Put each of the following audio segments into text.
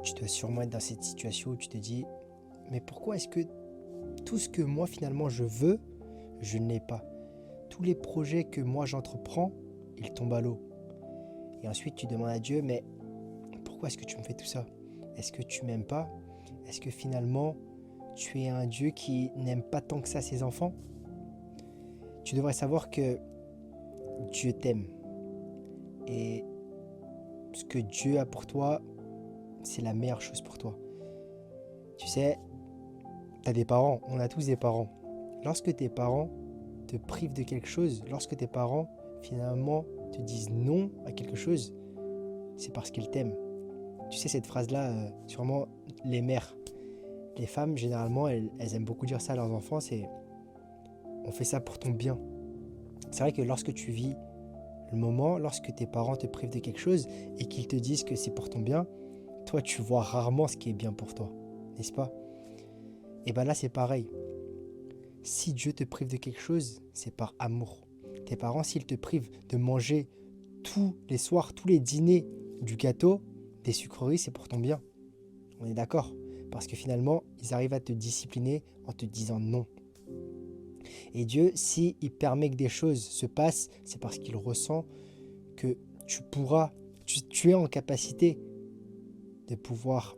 Tu dois sûrement être dans cette situation où tu te dis, mais pourquoi est-ce que tout ce que moi finalement je veux, je ne l'ai pas? Tous les projets que moi j'entreprends, ils tombent à l'eau. Et ensuite tu demandes à Dieu, mais pourquoi est-ce que tu me fais tout ça? Est-ce que tu m'aimes pas? Est-ce que finalement tu es un Dieu qui n'aime pas tant que ça ses enfants? Tu devrais savoir que Dieu t'aime. Et ce que Dieu a pour toi, c'est la meilleure chose pour toi. Tu sais, tu as des parents, on a tous des parents. Lorsque tes parents te privent de quelque chose, lorsque tes parents finalement te disent non à quelque chose, c'est parce qu'ils t'aiment. Tu sais, cette phrase-là, sûrement les mères, les femmes, généralement, elles aiment beaucoup dire ça à leurs enfants, c'est on fait ça pour ton bien. C'est vrai que lorsque tu vis le moment, lorsque tes parents te privent de quelque chose et qu'ils te disent que c'est pour ton bien, toi, tu vois rarement ce qui est bien pour toi, n'est-ce pas? Et bien là, c'est pareil. Si Dieu te prive de quelque chose, c'est par amour. Tes parents, s'ils te privent de manger tous les soirs, tous les dîners, du gâteau, des sucreries, c'est pour ton bien. On est d'accord? Parce que finalement, ils arrivent à te discipliner en te disant non. Et Dieu, s'il permet que des choses se passent, c'est parce qu'il ressent que tu es en capacité de pouvoir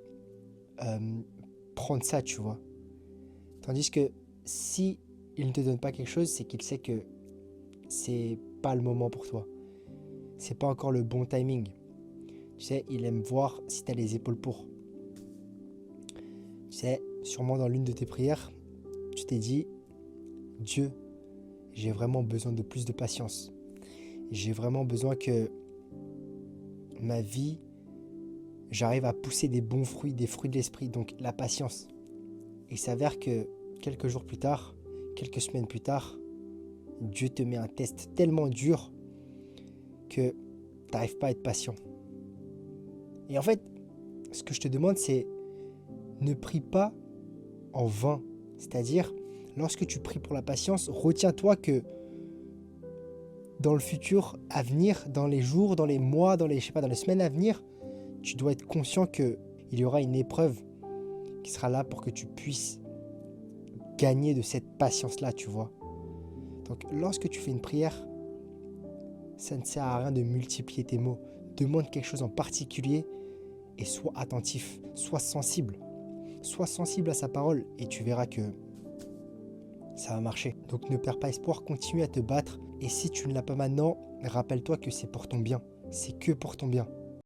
prendre ça, tu vois. Tandis que si il ne te donne pas quelque chose, c'est qu'il sait que c'est pas le moment pour toi. C'est pas encore le bon timing. Tu sais, il aime voir si tu as les épaules pour. Tu sais, sûrement dans l'une de tes prières, tu t'es dit, Dieu, j'ai vraiment besoin de plus de patience. J'ai vraiment besoin que ma vie, j'arrive à pousser des bons fruits, des fruits de l'esprit, donc la patience. Il s'avère que quelques jours plus tard, quelques semaines plus tard, Dieu te met un test tellement dur que tu n'arrives pas à être patient. Et en fait, ce que je te demande, c'est ne prie pas en vain. C'est-à-dire, lorsque tu pries pour la patience, retiens-toi que dans le futur à venir, dans les jours, dans les mois, dans les semaines à venir, tu dois être conscient qu'il y aura une épreuve qui sera là pour que tu puisses gagner de cette patience-là, tu vois. Donc, lorsque tu fais une prière, ça ne sert à rien de multiplier tes mots. Demande quelque chose en particulier et sois attentif, sois sensible. Sois sensible à sa parole et tu verras que ça va marcher. Donc ne perds pas espoir, continue à te battre. Et si tu ne l'as pas maintenant, rappelle-toi que c'est pour ton bien. C'est que pour ton bien.